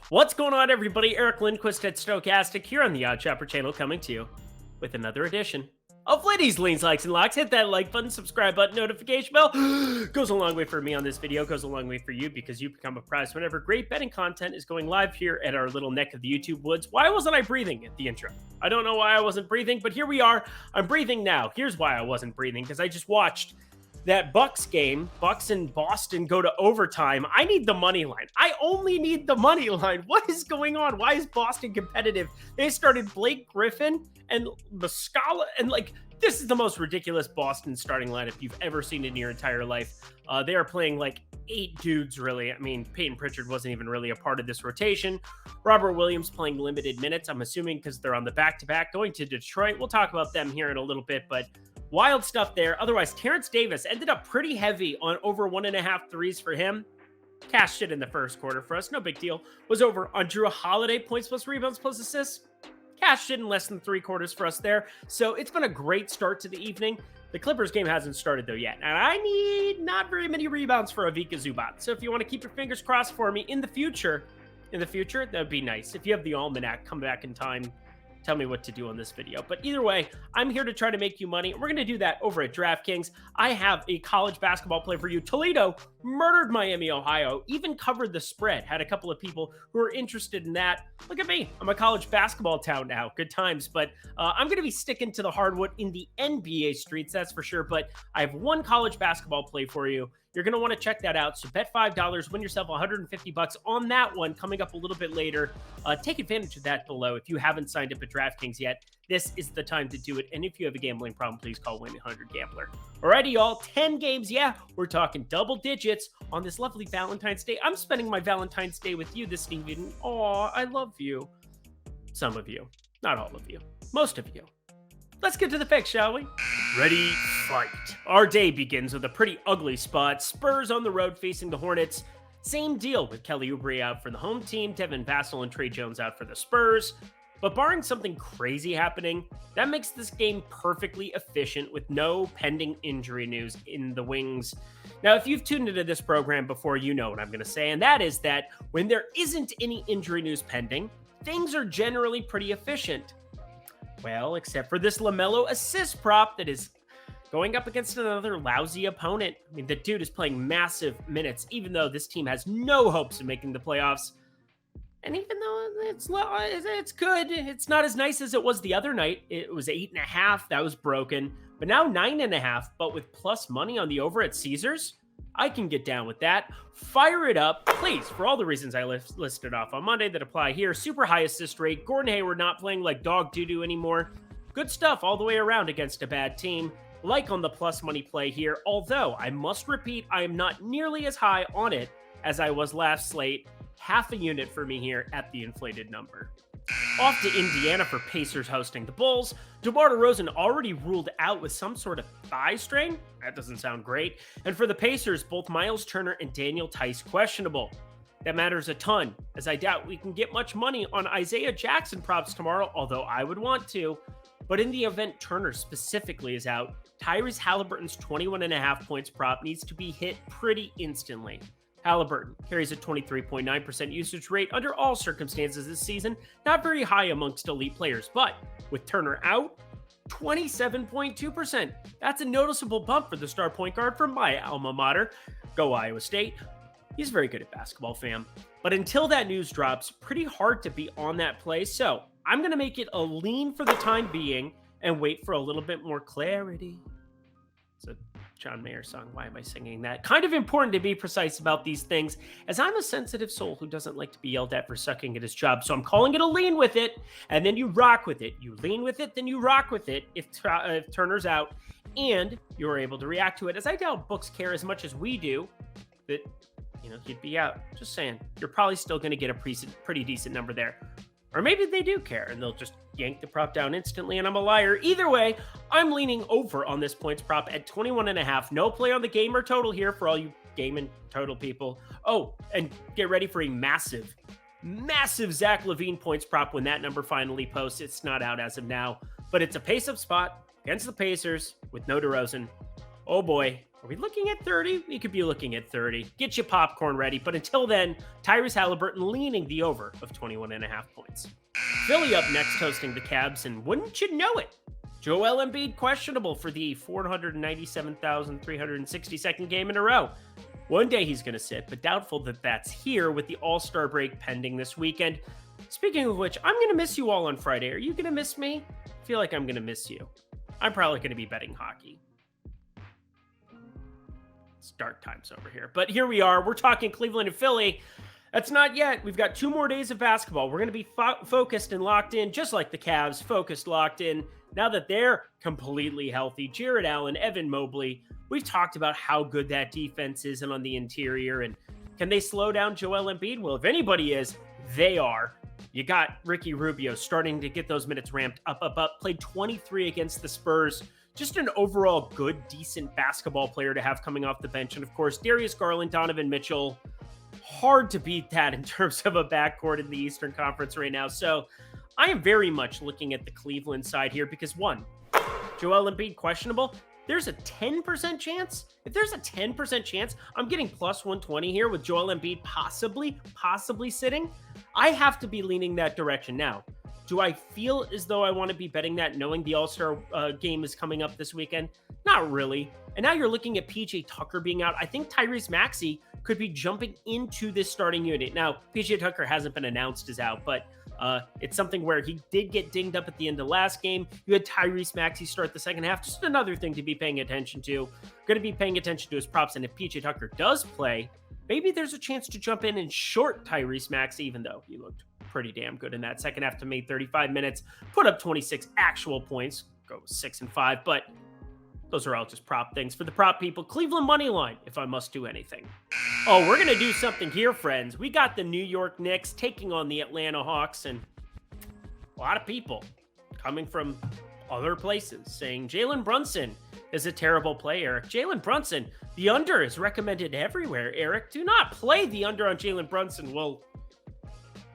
What's going on, everybody? Eric Lindquist at Stokastic here on the Odd Chopper channel, coming to you with another edition of Lindy's Leans, Likes, and Locks. Hit that like button, subscribe button, notification bell. Goes a long way for me on this video, goes a long way for you because you become a prize whenever great betting content is going live here at our little neck of the YouTube woods. Why wasn't I breathing at the intro? I don't know why I wasn't breathing, but here we are. I'm breathing now. Here's why I wasn't breathing, because I just watched that Bucks game. Bucks and Boston go to overtime. I need the money line. I only need the money line. What is going on? Why is Boston competitive? They started Blake Griffin and Muscala, and this is the most ridiculous Boston starting lineup you've ever seen in your entire life. They are playing like 8 dudes, really. I mean, Peyton Pritchard wasn't even really a part of this rotation. Robert Williams playing limited minutes, I'm assuming because they're on the back-to-back going to Detroit. We'll talk about them here in a little bit, but wild stuff there. Otherwise, Terrence Davis ended up pretty heavy on over 1.5 threes for him. Cashed it in the first quarter for us. No big deal. Was over on Drew Holiday, points plus rebounds plus assists. Cashed it in less than 3 quarters for us there. So it's been a great start to the evening. The Clippers game hasn't started though yet. And I need not very many rebounds for Ivica Zubac. So if you want to keep your fingers crossed for me in the future, that would be nice. If you have the almanac, come back in time. Tell me what to do on this video. But either way, I'm here to try to make you money. We're going to do that over at DraftKings. I have a college basketball play for you. Toledo murdered Miami, Ohio, even covered the spread. Had a couple of people who are interested in that. Look at me. I'm a college basketball town now. Good times. But I'm going to be sticking to the hardwood in the NBA streets, that's for sure. But I have one college basketball play for you. You're going to want to check that out. So bet $5, win yourself $150 on that one coming up a little bit later. Take advantage of that below. If you haven't signed up at DraftKings yet, this is the time to do it. And if you have a gambling problem, please call 1-800-GAMBLER. Alrighty, y'all. 10 games. Yeah, we're talking double digits on this lovely Valentine's Day. I'm spending my Valentine's Day with you this evening. Aw, I love you. Some of you. Not all of you. Most of you. Let's get to the picks, shall we? Ready, fight. Our day begins with a pretty ugly spot. Spurs on the road facing the Hornets. Same deal with Kelly Oubre out for the home team, Devin Vassell and Trey Jones out for the Spurs. But barring something crazy happening, that makes this game perfectly efficient with no pending injury news in the wings. Now, if you've tuned into this program before, you know what I'm going to say, and that is that when there isn't any injury news pending, things are generally pretty efficient. Well, except for this LaMelo assist prop that is going up against another lousy opponent. I mean, the dude is playing massive minutes, even though this team has no hopes of making the playoffs. And even though it's good, it's not as nice as it was the other night. It was 8.5. That was broken. But now 9.5, but with plus money on the over at Caesars. I can get down with that. Fire it up, please, for all the reasons I listed off on Monday that apply here. Super high assist rate. Gordon Hayward not playing like dog doo-doo anymore. Good stuff all the way around against a bad team. Like on the plus money play here, although I must repeat, I am not nearly as high on it as I was last slate. Half a unit for me here at the inflated number. Off to Indiana for Pacers hosting the Bulls. DeMar DeRozan already ruled out with some sort of thigh strain. That doesn't sound great. And for the Pacers, both Miles Turner and Daniel Tice questionable. That matters a ton, as I doubt we can get much money on Isaiah Jackson props tomorrow, although I would want to. But in the event Turner specifically is out, Tyrese Halliburton's 21.5 points prop needs to be hit pretty instantly. Halliburton carries a 23.9% usage rate under all circumstances this season, not very high amongst elite players, but with Turner out, 27.2%. That's a noticeable bump for the star point guard from my alma mater. Go Iowa State. He's very good at basketball, fam. But until that news drops, pretty hard to be on that play, so I'm going to make it a lean for the time being and wait for a little bit more clarity. It's a John Mayer song. Why am I singing that? Kind of important to be precise about these things, as I'm a sensitive soul who doesn't like to be yelled at for sucking at his job. So I'm calling it a lean with it, and then you rock with it. You lean with it, then you rock with it if Turner's out, and you're able to react to it. As I doubt books care as much as we do that, he'd be out. Just saying. You're probably still going to get a pretty decent number there. Or maybe they do care and they'll just yank the prop down instantly and I'm a liar. Either way, I'm leaning over on this points prop at 21.5. No play on the game or total here for all you game and total people. Oh, and get ready for a massive Zach LaVine points prop when that number finally posts. It's not out as of now, but it's a pace-up spot against the Pacers with no DeRozan. Oh boy, Are we looking at 30? We could be looking at 30. Get your popcorn ready. But until then, Tyrese Halliburton leaning the over of 21.5 points. Philly up next hosting the Cavs, and wouldn't you know it, Joel Embiid questionable for the 497,362nd game in a row. One day he's going to sit, but doubtful that that's here with the All-Star break pending this weekend. Speaking of which, I'm going to miss you all on Friday. Are you going to miss me? I feel like I'm going to miss you. I'm probably going to be betting hockey. Start times over here. But here we are. We're talking Cleveland and Philly. That's not yet. We've got 2 more days of basketball. We're going to be focused and locked in, just like the Cavs, focused, locked in. Now that they're completely healthy, Jared Allen, Evan Mobley, we've talked about how good that defense is and on the interior. And can they slow down Joel Embiid? Well, if anybody is, they are. You got Ricky Rubio starting to get those minutes ramped up. Played 23 against the Spurs. Just an overall good, decent basketball player to have coming off the bench. And of course, Darius Garland, Donovan Mitchell. Hard to beat that in terms of a backcourt in the Eastern Conference right now. So I am very much looking at the Cleveland side here because, one, Joel Embiid questionable. There's a 10% chance. If there's a 10% chance, I'm getting plus 120 here with Joel Embiid possibly sitting. I have to be leaning that direction now. Do I feel as though I want to be betting that knowing the All-Star game is coming up this weekend? Not really. And now you're looking at PJ Tucker being out. I think Tyrese Maxey could be jumping into this starting unit. Now, PJ Tucker hasn't been announced as out, but it's something where he did get dinged up at the end of last game. You had Tyrese Maxey start the second half. Just another thing to be paying attention to. Going to be paying attention to his props. And if PJ Tucker does play, maybe there's a chance to jump in and short Tyrese Maxey, even though he looked pretty damn good in that second half to make 35 minutes, put up 26 actual points, go 6-5, but those are all just prop things. For the prop people, Cleveland money line, if I must do anything. Oh, we're going to do something here, friends. We got the New York Knicks taking on the Atlanta Hawks, and a lot of people coming from other places saying Jalen Brunson is a terrible play, Eric. Jalen Brunson, the under is recommended everywhere, Eric. Do not play the under on Jalen Brunson. Well,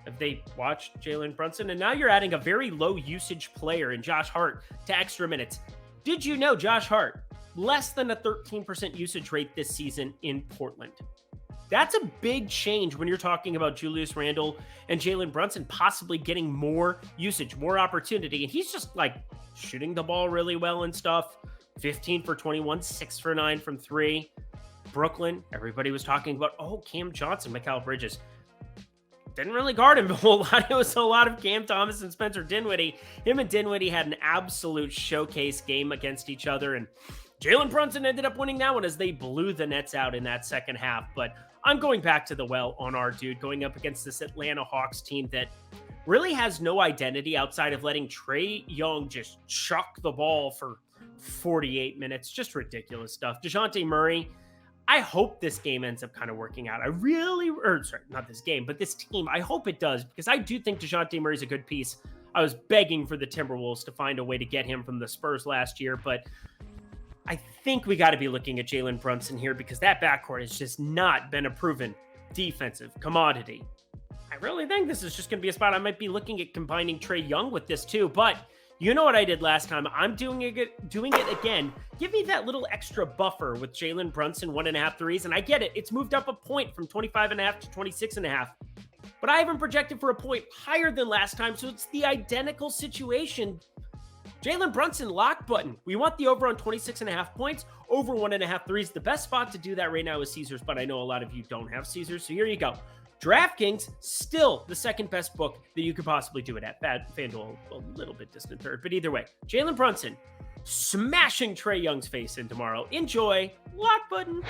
have they watched Jalen Brunson? And now you're adding a very low usage player in Josh Hart to extra minutes. Did you know Josh Hart, less than a 13% usage rate this season in Portland? That's a big change when you're talking about Julius Randle and Jalen Brunson possibly getting more usage, more opportunity. And he's just like shooting the ball really well and stuff. 15 for 21, 6 for 9 from 3. Brooklyn, everybody was talking about, Cam Johnson, Mikal Bridges. Didn't really guard him a whole lot. It was a lot of Cam Thomas and Spencer Dinwiddie. Him and Dinwiddie had an absolute showcase game against each other. And Jalen Brunson ended up winning that one as they blew the Nets out in that second half. But I'm going back to the well on our dude going up against this Atlanta Hawks team that really has no identity outside of letting Trae Young just chuck the ball for 48 minutes. Just ridiculous stuff. DeJounte Murray, I hope this game ends up kind of working out. Not this game, but this team. I hope it does because I do think DeJounte Murray's a good piece. I was begging for the Timberwolves to find a way to get him from the Spurs last year, but I think we got to be looking at Jalen Brunson here because that backcourt has just not been a proven defensive commodity. I really think this is just going to be a spot. I might be looking at combining Trae Young with this too, but you know what I did last time? I'm doing it again. Give me that little extra buffer with Jalen Brunson, 1.5 threes, and I get it. It's moved up a point from 25.5 to 26.5. But I haven't projected for a point higher than last time, so it's the identical situation. Jalen Brunson, lock button. We want the over on 26.5 points, over 1.5 threes. The best spot to do that right now is Caesars, but I know a lot of you don't have Caesars, so here you go. DraftKings, still the second best book that you could possibly do it at. FanDuel, a little bit distant third, but either way, Jalen Brunson smashing Trae Young's face in tomorrow. Enjoy. Lock button.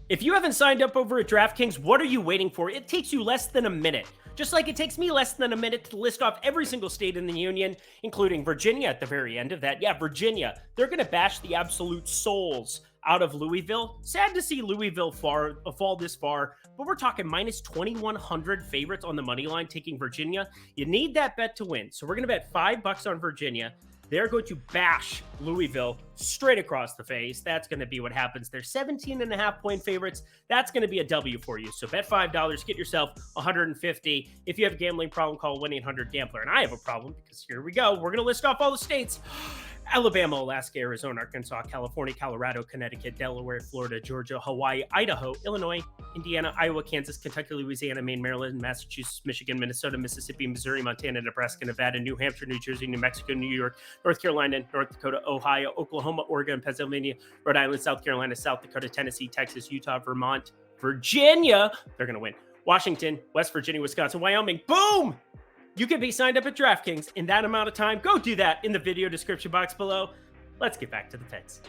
If you haven't signed up over at DraftKings, what are you waiting for? It takes you less than a minute. Just like it takes me less than a minute to list off every single state in the union, including Virginia at the very end of that. Yeah, Virginia. They're going to bash the absolute souls out of Louisville. Sad to see Louisville fall this far, but we're talking minus 2,100 favorites on the money line taking Virginia. You need that bet to win. So we're going to bet $5 on Virginia. They're going to bash Louisville straight across the face. That's going to be what happens. They're 17.5 point favorites. That's going to be a W for you. So bet $5, get yourself $150. If you have a gambling problem, call 1-800-GAMBLER. And I have a problem because here we go. We're going to list off all the states. Alabama, Alaska, Arizona, Arkansas, California, Colorado, Connecticut, Delaware, Florida, Georgia, Hawaii, Idaho, Illinois, Indiana, Iowa, Kansas, Kentucky, Louisiana, Maine, Maryland, Massachusetts, Michigan, Minnesota, Mississippi, Missouri, Montana, Nebraska, Nevada, New Hampshire, New Jersey, New Mexico, New York, North Carolina, North Dakota, Ohio, Oklahoma, Oregon, Pennsylvania, Rhode Island, South Carolina, South Dakota, Tennessee, Texas, Utah, Vermont, Virginia. They're going to win. Washington, West Virginia, Wisconsin, Wyoming. Boom! You can be signed up at DraftKings in that amount of time. Go do that in the video description box below. Let's get back to the picks.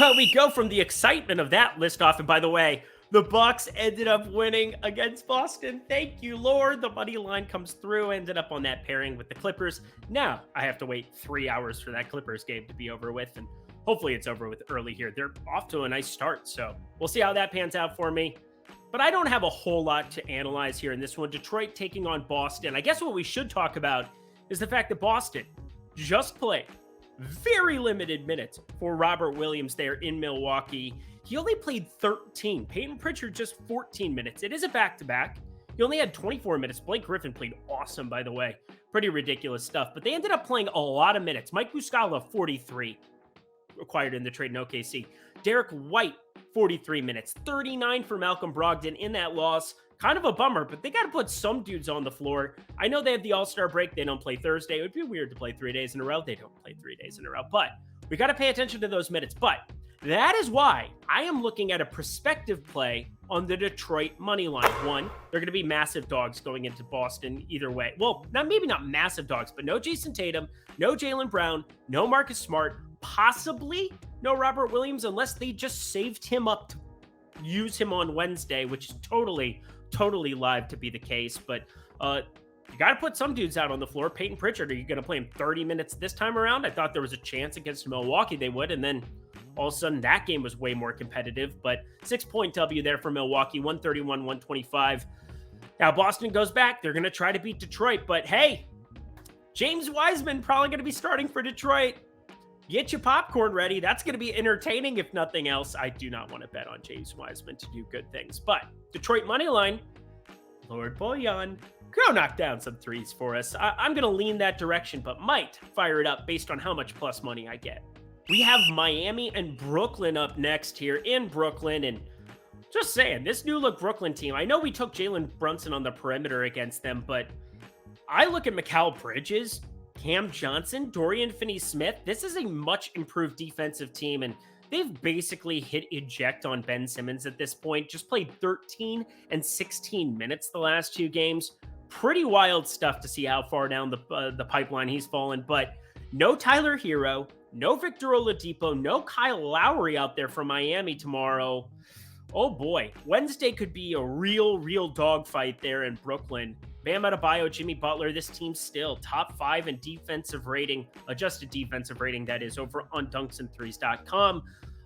Well, we go from the excitement of that list off. And by the way, the Bucks ended up winning against Boston. Thank you, Lord. The money line comes through. Ended up on that pairing with the Clippers. Now I have to wait 3 hours for that Clippers game to be over with. And hopefully it's over with early here. They're off to a nice start. So we'll see how that pans out for me. But I don't have a whole lot to analyze here in this one. Detroit taking on Boston. I guess what we should talk about is the fact that Boston just played very limited minutes for Robert Williams there in Milwaukee. He only played 13. Peyton Pritchard just 14 minutes. It is a back-to-back. He only had 24 minutes. Blake Griffin played awesome, by the way. Pretty ridiculous stuff. But they ended up playing a lot of minutes. Mike Muscala, 43, acquired in the trade in OKC. Derek White, 43 minutes, 39 for Malcolm Brogdon in that loss. Kind of a bummer, but they got to put some dudes on the floor. I know they have the All-Star break. They don't play Thursday. It would be weird to play 3 days in a row. They don't play 3 days in a row, but we got to pay attention to those minutes. But that is why I am looking at a prospective play on the Detroit money line. One, they're going to be massive dogs going into Boston either way. Well, maybe not massive dogs, but no Jason Tatum, no Jaylen Brown, no Marcus Smart, possibly no Robert Williams, unless they just saved him up to use him on Wednesday, which is totally live to be the case. But you got to put some dudes out on the floor. Peyton Pritchard, are you going to play him 30 minutes this time around? I thought there was a chance against Milwaukee they would, and then all of a sudden that game was way more competitive. But 6-point W there for Milwaukee, 131-125. Now Boston goes back. They're going to try to beat Detroit, but hey, James Wiseman probably going to be starting for Detroit. Get your popcorn ready. That's going to be entertaining, if nothing else. I do not want to bet on James Wiseman to do good things. But Detroit money line, Lord Boyan, go knock down some threes for us. I'm going to lean that direction, but might fire it up based on how much plus money I get. We have Miami and Brooklyn up next here in Brooklyn. And just saying, this new look Brooklyn team, I know we took Jalen Brunson on the perimeter against them, but I look at Mikal Bridges, Cam Johnson, Dorian Finney-Smith. This is a much improved defensive team, and they've basically hit eject on Ben Simmons at this point. Just played 13 and 16 minutes the last 2 games. Pretty wild stuff to see how far down the pipeline he's fallen, but no Tyler Hero, no Victor Oladipo, no Kyle Lowry out there from Miami tomorrow. Oh boy, Wednesday could be a real dogfight there in Brooklyn. Bam Adebayo, Jimmy Butler, this team's still top 5 in defensive rating, adjusted defensive rating, that is, over on dunksandthrees.com,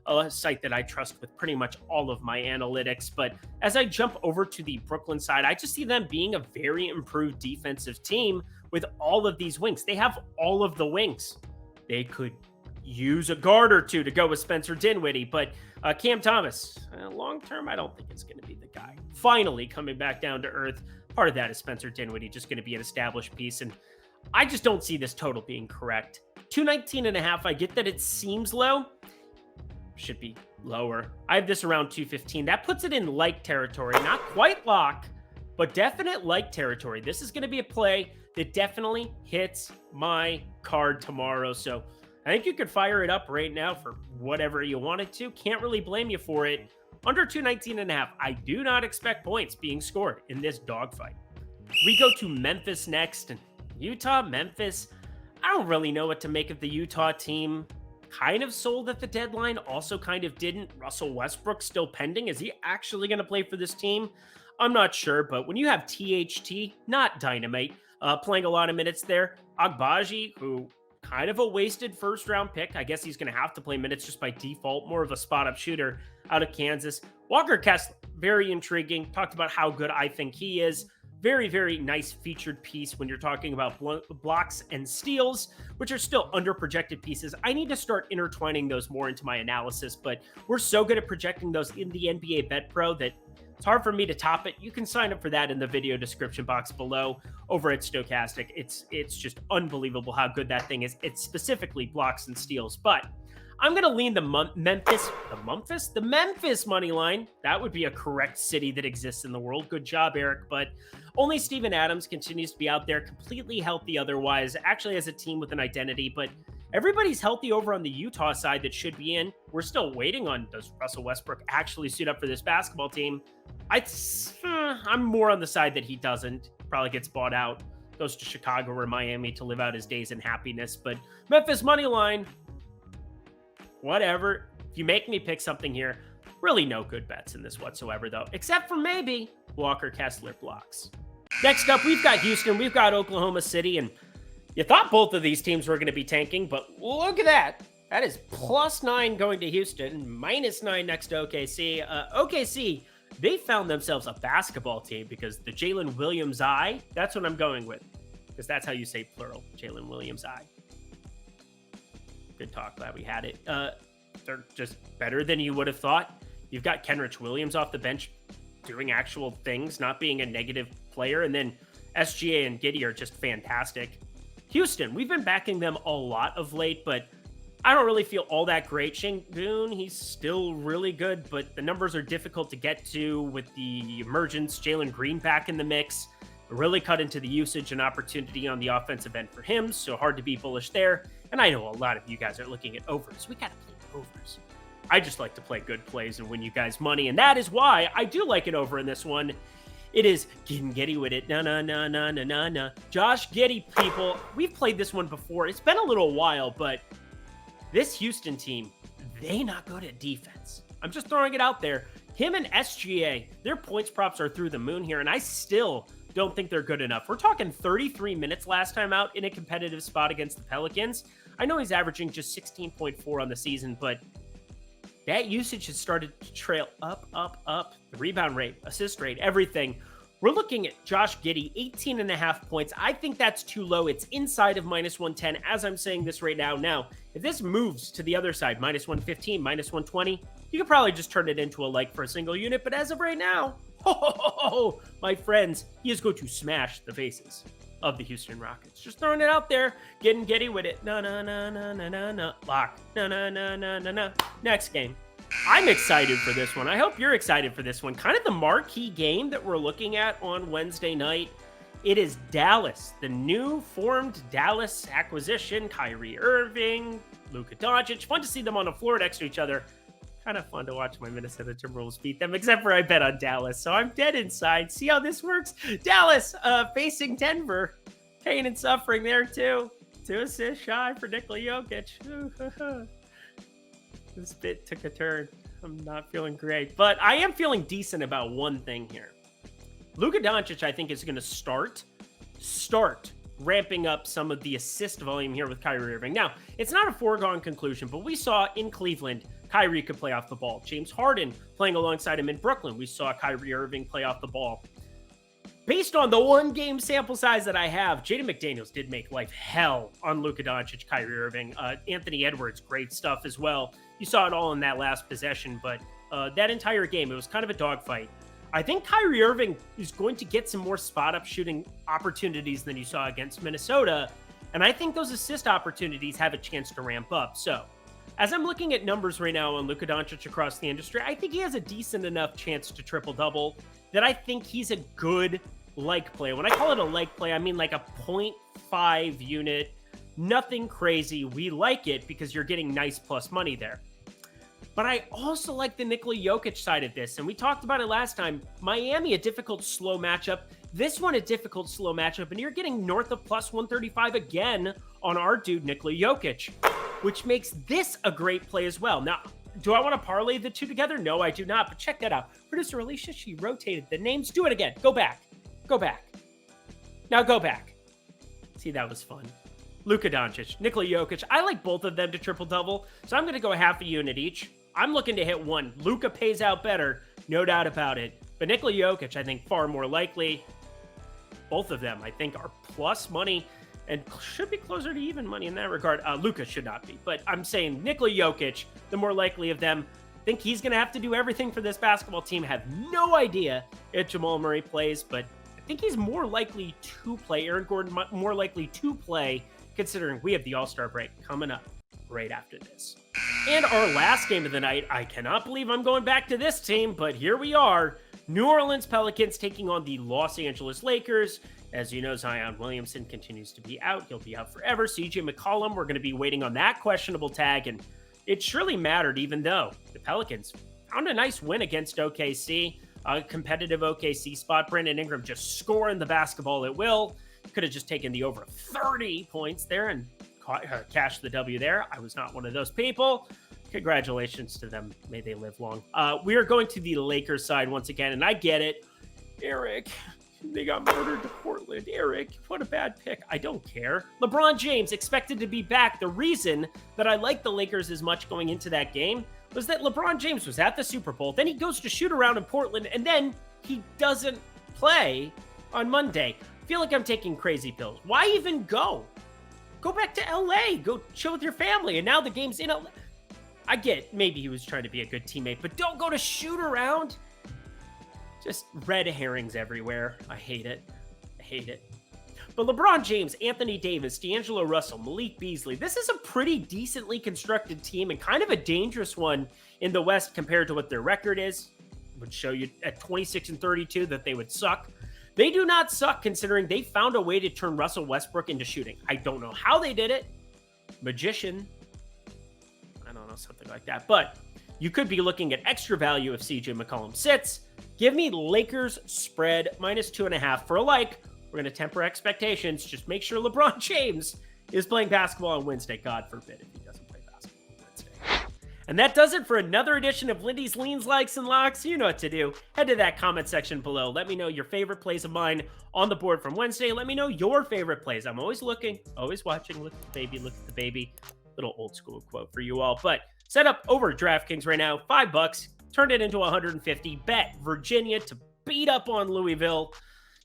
a site that I trust with pretty much all of my analytics. But as I jump over to the Brooklyn side, I just see them being a very improved defensive team with all of these wings. They have all of the wings. They could use a guard or two to go with Spencer Dinwiddie, but Cam Thomas, long-term, I don't think it's going to be the guy. Finally coming back down to earth. Part of that is Spencer Dinwiddie just going to be an established piece, and I just don't see this total being correct. 219.5, I get that it seems low. Should be lower. I have this around 215. That puts it in like territory. Not quite lock, but definite like territory. This is going to be a play that definitely hits my card tomorrow, so I think you could fire it up right now for whatever you wanted to. Can't really blame you for it. Under 219.5, I do not expect points being scored in this dogfight. We go to Memphis next, and Utah, Memphis. I don't really know what to make of the Utah team. Kind of sold at the deadline, also kind of didn't. Russell Westbrook still pending. Is he actually going to play for this team? I'm not sure, but when you have THT, not Dynamite, playing a lot of minutes there, Agbaji, who kind of a wasted first-round pick. I guess he's going to have to play minutes just by default. More of a spot-up shooter out of Kansas. Walker Kessler, very intriguing. Talked about how good I think he is. Very nice featured piece when you're talking about blocks and steals, which are still under-projected pieces. I need to start intertwining those more into my analysis, but we're so good at projecting those in the NBA Bet Pro that It's hard for me to top it. You can sign up for that in the video description box below over at Stochastic. It's just unbelievable how good that thing is. It specifically blocks and steals. But I'm going to lean the Memphis money line. That would be a correct city that exists in the world. Good job, Eric. But only Steven Adams continues to be out there, completely healthy otherwise, actually as a team with an identity. But everybody's healthy over on the Utah side that should be in. We're still waiting on, does Russell Westbrook actually suit up for this basketball team? I'm more on the side that he doesn't. Probably gets bought out, goes to Chicago or Miami to live out his days in happiness. But Memphis money line, whatever. If you make me pick something here, really no good bets in this whatsoever, though, except for maybe Walker Kessler blocks. Next up, we've got Houston, we've got Oklahoma City, and you thought both of these teams were going to be tanking, but look at that. That is +9 going to Houston, -9 next to OKC. OKC, they found themselves a basketball team because the Jalen Williams eye, that's what I'm going with, because that's how you say plural, Jalen Williams eye. Good talk, glad we had it. They're just better than you would have thought. You've got Kenrich Williams off the bench doing actual things, not being a negative player, and then SGA and Giddey are just fantastic. Houston, we've been backing them a lot of late, but I don't really feel all that great. Şengün, he's still really good, but the numbers are difficult to get to with the emergence. Jalen Green back in the mix. Really cut into the usage and opportunity on the offensive end for him, so hard to be bullish there. And I know a lot of you guys are looking at overs. We got to play overs. I just like to play good plays and win you guys money, and that is why I do like it over in this one. It is getting Giddey with it. Na. Josh Giddey, people. We've played this one before. It's been a little while, but this Houston team, they not good at defense. I'm just throwing it out there. Him and SGA, their points props are through the moon here, and I still don't think they're good enough. We're talking 33 minutes last time out in a competitive spot against the Pelicans. I know he's averaging just 16.4 on the season, but that usage has started to trail up. The rebound rate, assist rate, everything. We're looking at Josh Giddey, 18.5 points. I think that's too low. It's inside of -110 as I'm saying this right now. Now, if this moves to the other side, -115, -120, you could probably just turn it into a like for a single unit. But as of right now, my friends, he is going to smash the faces of the Houston Rockets. Just throwing it out there, getting Giddey with it. No. Lock. No. Next game. I'm excited for this one. I hope you're excited for this one. Kind of the marquee game that we're looking at on Wednesday night. It is Dallas, the new formed Dallas acquisition. Kyrie Irving, Luka Doncic. Fun to see them on the floor next to each other. Kind of fun to watch my Minnesota Timberwolves beat them, except for I bet on Dallas, so I'm dead inside. See how this works? Dallas facing Denver. Pain and suffering there, too. 2 assists shy for Nikola Jokic. This bit took a turn. I'm not feeling great, but I am feeling decent about one thing here. Luka Doncic, I think, is going to start ramping up some of the assist volume here with Kyrie Irving. Now, it's not a foregone conclusion, but we saw in Cleveland, Kyrie could play off the ball. James Harden playing alongside him in Brooklyn, we saw Kyrie Irving play off the ball. Based on the one game sample size that I have, Jaden McDaniels did make life hell on Luka Doncic, Kyrie Irving. Anthony Edwards, great stuff as well. You saw it all in that last possession, but that entire game, it was kind of a dogfight. I think Kyrie Irving is going to get some more spot-up shooting opportunities than you saw against Minnesota, and I think those assist opportunities have a chance to ramp up. So, as I'm looking at numbers right now on Luka Doncic across the industry, I think he has a decent enough chance to triple-double that I think he's a good like play. When I call it a like play, I mean like a 0.5 unit, nothing crazy. We like it because you're getting nice plus money there. But I also like the Nikola Jokic side of this, and we talked about it last time. Miami, a difficult, slow matchup. This one, a difficult, slow matchup, and you're getting north of plus 135 again on our dude, Nikola Jokic, which makes this a great play as well. Now, do I want to parlay the two together? No, I do not, but check that out. Producer Alicia, she rotated the names. Do it again. Go back. Now go back. See, that was fun. Luka Doncic, Nikola Jokic. I like both of them to triple-double, so I'm going to go half a unit each. I'm looking to hit one. Luka pays out better, no doubt about it. But Nikola Jokic, I think, far more likely. Both of them, I think, are plus money and should be closer to even money in that regard. Luka should not be, but I'm saying Nikola Jokic, the more likely of them. think he's going to have to do everything for this basketball team. Have no idea if Jamal Murray plays, but I think he's more likely to play. Aaron Gordon more likely to play, considering we have the All-Star break coming up right after this. And our last game of the night, I cannot believe I'm going back to this team, but here we are. New Orleans Pelicans taking on the Los Angeles Lakers. As you know, Zion Williamson continues to be out. He'll be out forever. CJ McCollum, we're going to be waiting on that questionable tag, and it surely mattered, even though the Pelicans found a nice win against OKC. A competitive OKC spot. Brandon Ingram just scoring the basketball at will. Could have just taken the over 30 points there and cashed the W there. I was not one of those people. Congratulations to them. May they live long. We are going to the Lakers side once again, and I get it. Eric, they got murdered to Portland. Eric, what a bad pick. I don't care. LeBron James expected to be back. The reason that I like the Lakers as much going into that game was that LeBron James was at the Super Bowl. Then he goes to shoot around in Portland, and then he doesn't play on Monday. I feel like I'm taking crazy pills. Why even go? Go back to LA. Go chill with your family. And now the game's in LA. I get maybe he was trying to be a good teammate, but don't go to shoot around. Just red herrings everywhere. I hate it. I hate it. But LeBron James, Anthony Davis, D'Angelo Russell, Malik Beasley, this is a pretty decently constructed team and kind of a dangerous one in the West compared to what their record is. It would show you at 26-32 that they would suck. They do not suck considering they found a way to turn Russell Westbrook into shooting. I don't know how they did it. Magician. I don't know, something like that. But you could be looking at extra value if CJ McCollum sits. Give me Lakers spread -2.5 for a like. We're going to temper expectations. Just make sure LeBron James is playing basketball on Wednesday. God forbid if he doesn't play basketball on Wednesday. And that does it for another edition of Lindy's Leans, Likes, and Locks. You know what to do. Head to that comment section below. Let me know your favorite plays of mine on the board from Wednesday. Let me know your favorite plays. I'm always looking, always watching. Look at the baby, look at the baby. Little old school quote for you all. But set up over DraftKings right now. $5. Turn it into 150. Bet Virginia to beat up on Louisville.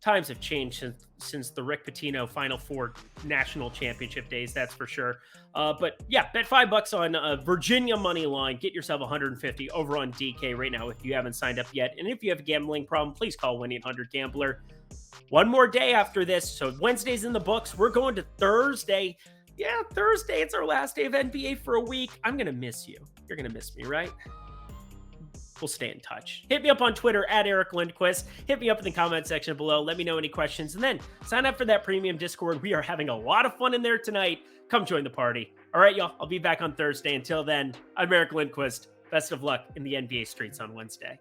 Times have changed since the Rick Pitino Final Four national championship days, that's for sure. But yeah, bet $5 on Virginia money line. Get yourself 150 over on DK right now if you haven't signed up yet. And if you have a gambling problem, please call 1-800-GAMBLER. One more day after this. So Wednesday's in the books. We're going to Thursday. Yeah, Thursday. It's our last day of NBA for a week. I'm going to miss you. You're going to miss me, right? We'll stay in touch. Hit me up on Twitter at Eric Lindquist. Hit me up in the comment section below. Let me know any questions. And then sign up for that premium Discord. We are having a lot of fun in there tonight. Come join the party. All right, y'all. I'll be back on Thursday. Until then, I'm Eric Lindquist. Best of luck in the NBA streets on Wednesday.